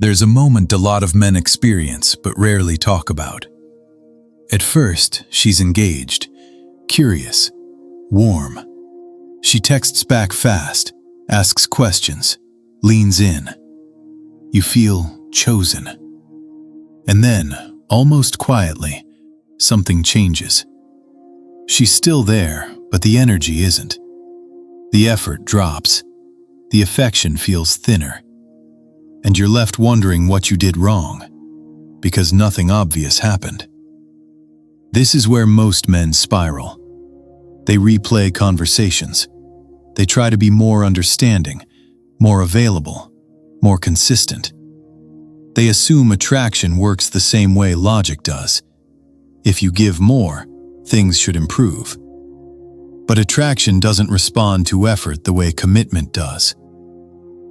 There's a moment a lot of men experience but rarely talk about. At first, she's engaged, curious, warm. She texts back fast, asks questions, leans in. You feel chosen. And then, almost quietly, something changes. She's still there, but the energy isn't. The effort drops. The affection feels thinner. And you're left wondering what you did wrong, because nothing obvious happened. This is where most men spiral. They replay conversations. They try to be more understanding, more available, more consistent. They assume attraction works the same way logic does. If you give more, things should improve. But attraction doesn't respond to effort the way commitment does.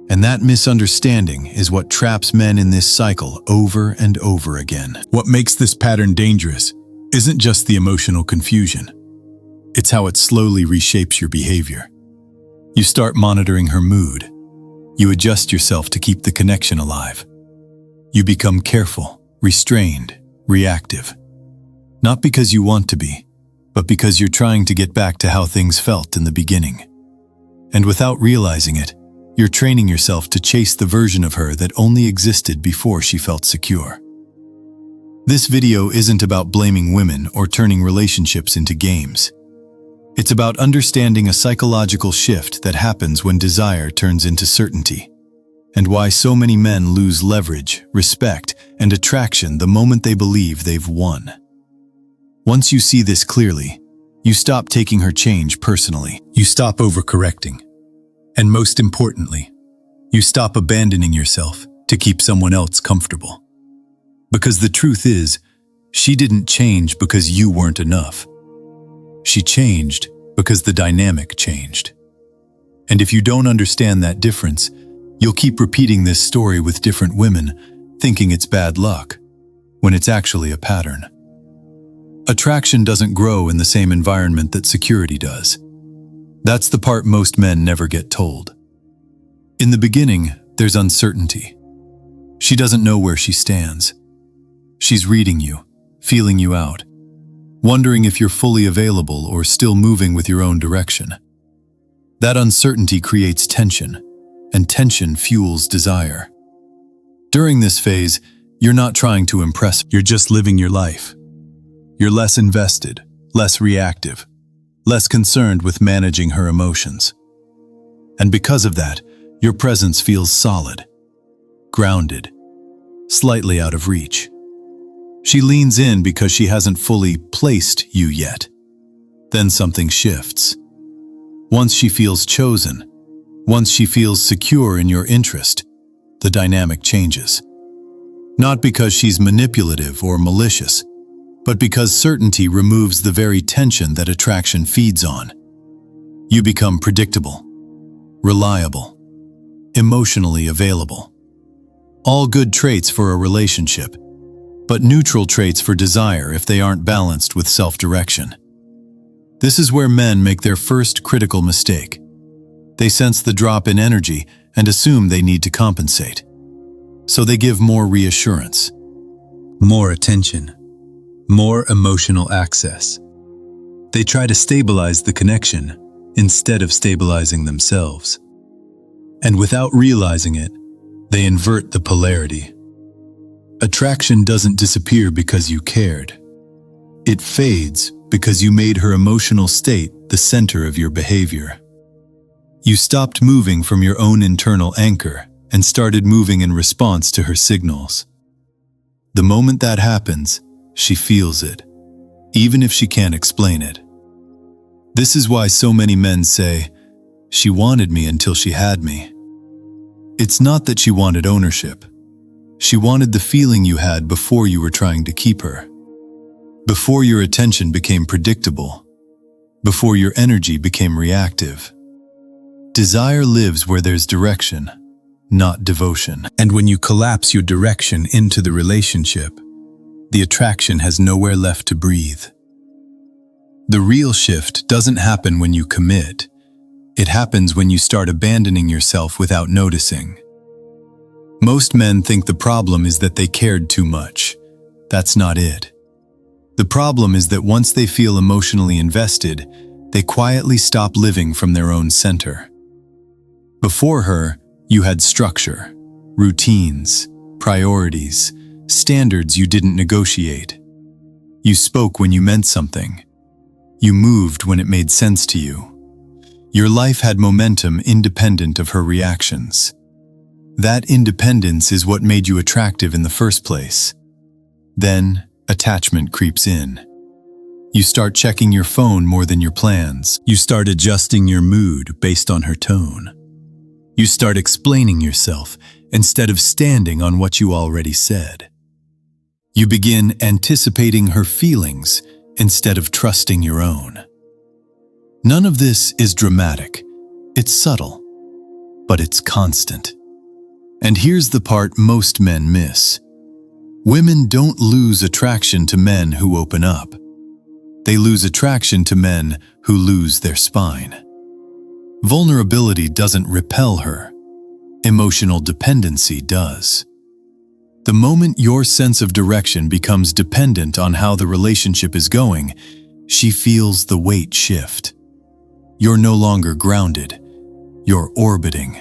And that misunderstanding is what traps men in this cycle over and over again. What makes this pattern dangerous isn't just the emotional confusion. It's how it slowly reshapes your behavior. You start monitoring her mood. You adjust yourself to keep the connection alive. You become careful, restrained, reactive. Not because you want to be, but because you're trying to get back to how things felt in the beginning. And without realizing it, you're training yourself to chase the version of her that only existed before she felt secure. This video isn't about blaming women or turning relationships into games. It's about understanding a psychological shift that happens when desire turns into certainty, and why so many men lose leverage, respect, and attraction the moment they believe they've won. Once you see this clearly, you stop taking her change personally. You stop overcorrecting. And most importantly, you stop abandoning yourself to keep someone else comfortable. Because the truth is, she didn't change because you weren't enough. She changed because the dynamic changed. And if you don't understand that difference, you'll keep repeating this story with different women, thinking it's bad luck, when it's actually a pattern. Attraction doesn't grow in the same environment that security does. That's the part most men never get told. In the beginning, there's uncertainty. She doesn't know where she stands. She's reading you, feeling you out, wondering if you're fully available or still moving with your own direction. That uncertainty creates tension, and tension fuels desire. During this phase, you're not trying to impress, you're just living your life. You're less invested, less reactive, less concerned with managing her emotions. And because of that, your presence feels solid, grounded, slightly out of reach. She leans in because she hasn't fully placed you yet. Then something shifts. Once she feels chosen, once she feels secure in your interest, the dynamic changes. Not because she's manipulative or malicious, but because certainty removes the very tension that attraction feeds on. You become predictable, reliable, emotionally available. All good traits for a relationship, but neutral traits for desire if they aren't balanced with self-direction. This is where men make their first critical mistake. They sense the drop in energy and assume they need to compensate. So they give more reassurance, more attention, more emotional access. They try to stabilize the connection instead of stabilizing themselves. And without realizing it, they invert the polarity. Attraction doesn't disappear because you cared. It fades because you made her emotional state the center of your behavior. You stopped moving from your own internal anchor and started moving in response to her signals. The moment that happens, she feels it, even if she can't explain it. This is why so many men say, "She wanted me until she had me." It's not that she wanted ownership. She wanted the feeling you had before you were trying to keep her. Before your attention became predictable. Before your energy became reactive. Desire lives where there's direction, not devotion. And when you collapse your direction into the relationship, the attraction has nowhere left to breathe. The real shift doesn't happen when you commit. It happens when you start abandoning yourself without noticing. Most men think the problem is that they cared too much. That's not it. The problem is that once they feel emotionally invested, they quietly stop living from their own center. Before her, you had structure, routines, priorities, standards you didn't negotiate. You spoke when you meant something. You moved when it made sense to you. Your life had momentum independent of her reactions. That independence is what made you attractive in the first place. Then, attachment creeps in. You start checking your phone more than your plans. You start adjusting your mood based on her tone. You start explaining yourself instead of standing on what you already said. You begin anticipating her feelings instead of trusting your own. None of this is dramatic. It's subtle, but it's constant. And here's the part most men miss. Women don't lose attraction to men who open up. They lose attraction to men who lose their spine. Vulnerability doesn't repel her. Emotional dependency does. The moment your sense of direction becomes dependent on how the relationship is going, she feels the weight shift. You're no longer grounded. You're orbiting.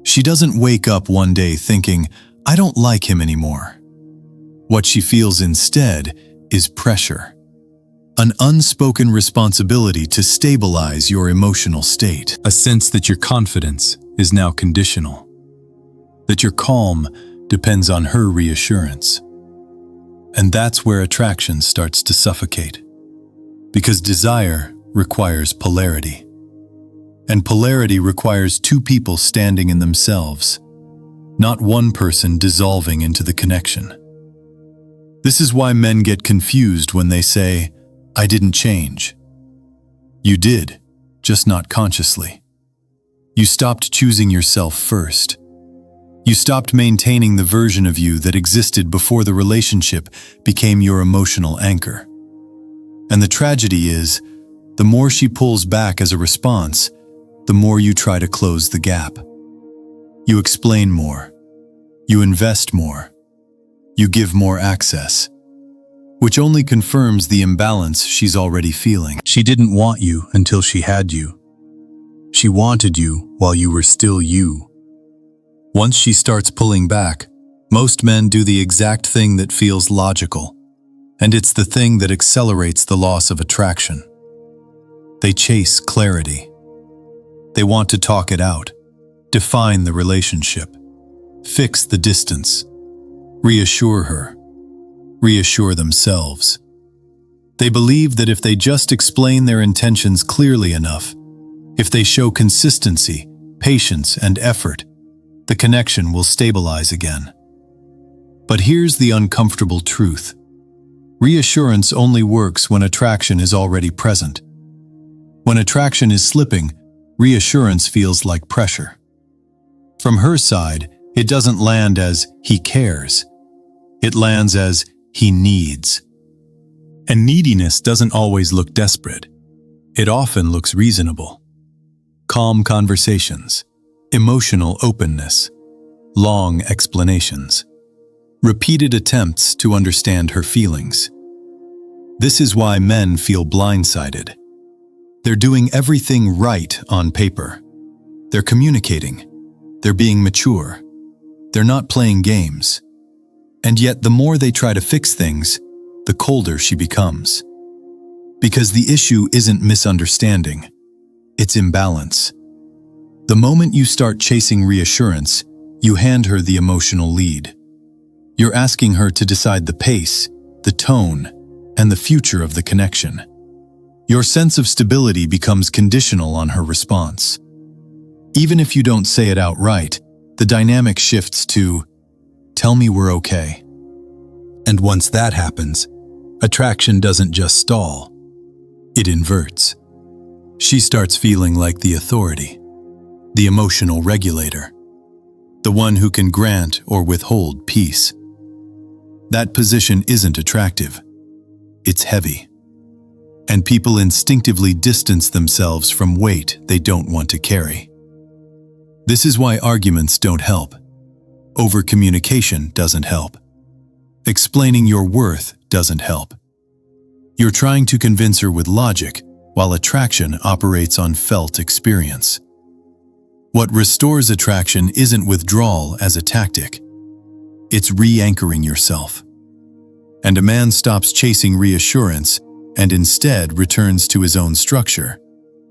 She doesn't wake up one day thinking, "I don't like him anymore." What she feels instead is pressure. An unspoken responsibility to stabilize your emotional state. A sense that your confidence is now conditional. That your calm depends on her reassurance. And that's where attraction starts to suffocate. Because desire requires polarity. And polarity requires two people standing in themselves, not one person dissolving into the connection. This is why men get confused when they say, "I didn't change." You did, just not consciously. You stopped choosing yourself first. You stopped maintaining the version of you that existed before the relationship became your emotional anchor. And the tragedy is, the more she pulls back as a response, the more you try to close the gap. You explain more. You invest more. You give more access, which only confirms the imbalance she's already feeling. She didn't want you until she had you. She wanted you while you were still you. Once she starts pulling back, most men do the exact thing that feels logical, and it's the thing that accelerates the loss of attraction. They chase clarity. They want to talk it out, define the relationship, fix the distance, reassure her, reassure themselves. They believe that if they just explain their intentions clearly enough, if they show consistency, patience, and effort, the connection will stabilize again. But here's the uncomfortable truth. Reassurance only works when attraction is already present. When attraction is slipping, reassurance feels like pressure. From her side, it doesn't land as "he cares." It lands as "he needs." And neediness doesn't always look desperate. It often looks reasonable. Calm conversations, emotional openness, long explanations, repeated attempts to understand her feelings. This is why men feel blindsided. They're doing everything right on paper. They're communicating. They're being mature. They're not playing games. And yet, the more they try to fix things, the colder she becomes. Because the issue isn't misunderstanding, it's imbalance. The moment you start chasing reassurance, you hand her the emotional lead. You're asking her to decide the pace, the tone, and the future of the connection. Your sense of stability becomes conditional on her response. Even if you don't say it outright, the dynamic shifts to, "Tell me we're okay." And once that happens, attraction doesn't just stall, it inverts. She starts feeling like the authority, the emotional regulator, the one who can grant or withhold peace. That position isn't attractive. It's heavy. And people instinctively distance themselves from weight they don't want to carry. This is why arguments don't help. Over-communication doesn't help. Explaining your worth doesn't help. You're trying to convince her with logic, while attraction operates on felt experience. What restores attraction isn't withdrawal as a tactic. It's re-anchoring yourself. And a man stops chasing reassurance and instead returns to his own structure,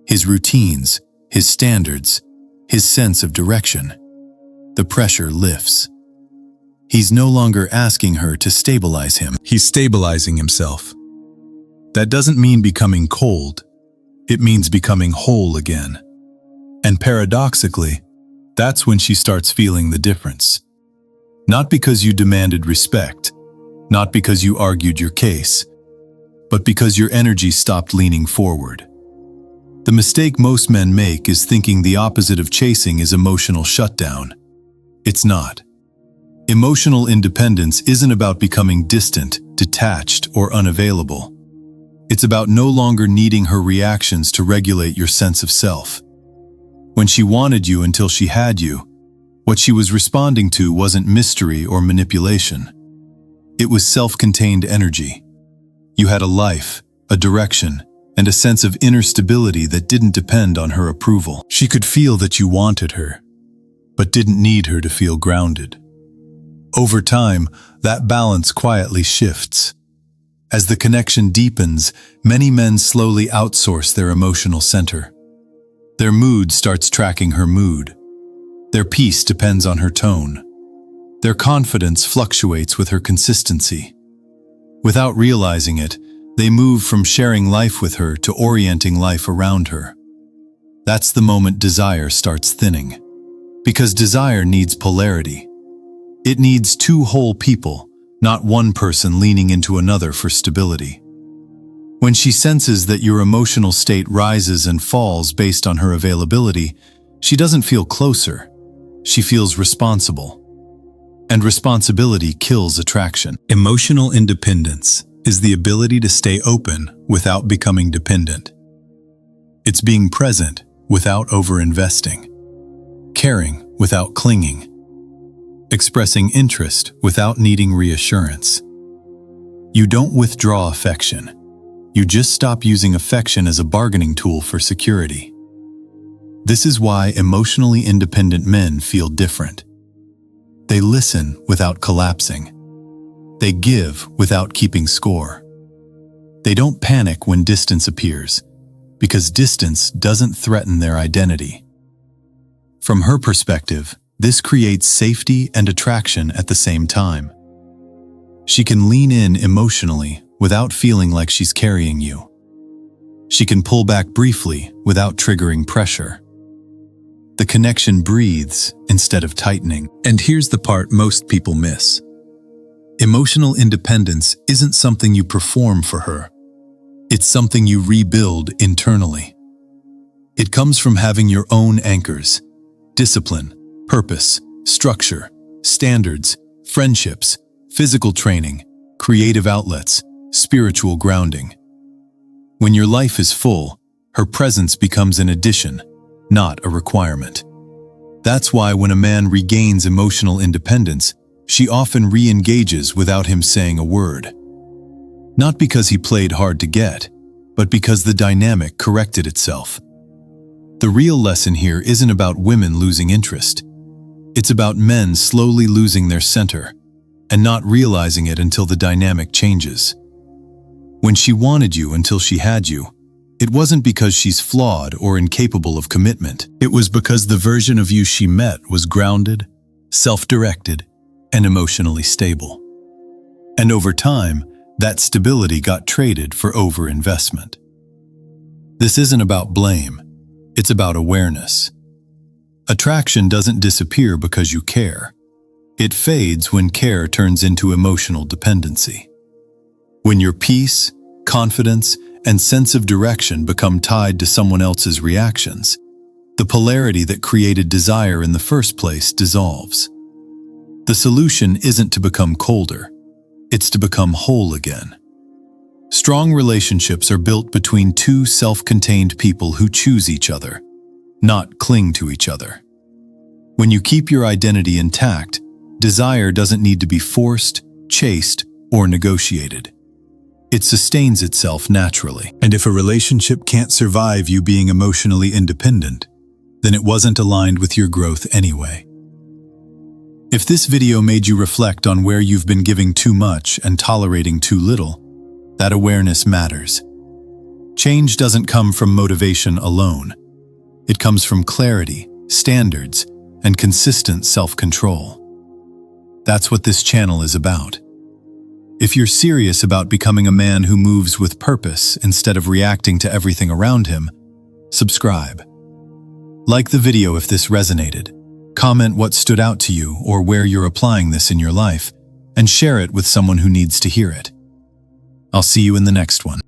his routines, his standards, his sense of direction. The pressure lifts. He's no longer asking her to stabilize him. He's stabilizing himself. That doesn't mean becoming cold. It means becoming whole again. And paradoxically, that's when she starts feeling the difference. Not because you demanded respect, not because you argued your case, but because your energy stopped leaning forward. The mistake most men make is thinking the opposite of chasing is emotional shutdown. It's not. Emotional independence isn't about becoming distant, detached, or unavailable. It's about no longer needing her reactions to regulate your sense of self. When she wanted you until she had you, what she was responding to wasn't mystery or manipulation. It was self-contained energy. You had a life, a direction, and a sense of inner stability that didn't depend on her approval. She could feel that you wanted her, but didn't need her to feel grounded. Over time, that balance quietly shifts. As the connection deepens, many men slowly outsource their emotional center. Their mood starts tracking her mood. Their peace depends on her tone. Their confidence fluctuates with her consistency. Without realizing it, they move from sharing life with her to orienting life around her. That's the moment desire starts thinning. Because desire needs polarity. It needs two whole people, not one person leaning into another for stability. When she senses that your emotional state rises and falls based on her availability, she doesn't feel closer. She feels responsible. And responsibility kills attraction. Emotional independence is the ability to stay open without becoming dependent. It's being present without over-investing, caring without clinging, expressing interest without needing reassurance. You don't withdraw affection. You just stop using affection as a bargaining tool for security. This is why emotionally independent men feel different. They listen without collapsing. They give without keeping score. They don't panic when distance appears, because distance doesn't threaten their identity. From her perspective, this creates safety and attraction at the same time. She can lean in emotionally without feeling like she's carrying you. She can pull back briefly without triggering pressure. The connection breathes instead of tightening. And here's the part most people miss. Emotional independence isn't something you perform for her. It's something you rebuild internally. It comes from having your own anchors: discipline, purpose, structure, standards, friendships, physical training, creative outlets, spiritual grounding. When your life is full, her presence becomes an addition, not a requirement. That's why when a man regains emotional independence, she often re-engages without him saying a word. Not because he played hard to get, but because the dynamic corrected itself. The real lesson here isn't about women losing interest. It's about men slowly losing their center and not realizing it until the dynamic changes. When she wanted you until she had you, it wasn't because she's flawed or incapable of commitment. It was because the version of you she met was grounded, self-directed, and emotionally stable. And over time, that stability got traded for overinvestment. This isn't about blame, it's about awareness. Attraction doesn't disappear because you care. It fades when care turns into emotional dependency. When your peace, confidence, and sense of direction become tied to someone else's reactions, the polarity that created desire in the first place dissolves. The solution isn't to become colder, it's to become whole again. Strong relationships are built between two self-contained people who choose each other, not cling to each other. When you keep your identity intact, Desire doesn't need to be forced, chased, or negotiated. It sustains itself naturally. And if a relationship can't survive you being emotionally independent, then it wasn't aligned with your growth anyway. If this video made you reflect on where you've been giving too much and tolerating too little, that awareness matters. Change doesn't come from motivation alone. It comes from clarity, standards, and consistent self-control. That's what this channel is about. If you're serious about becoming a man who moves with purpose instead of reacting to everything around him, subscribe. Like the video if this resonated. Comment what stood out to you or where you're applying this in your life, and share it with someone who needs to hear it. I'll see you in the next one.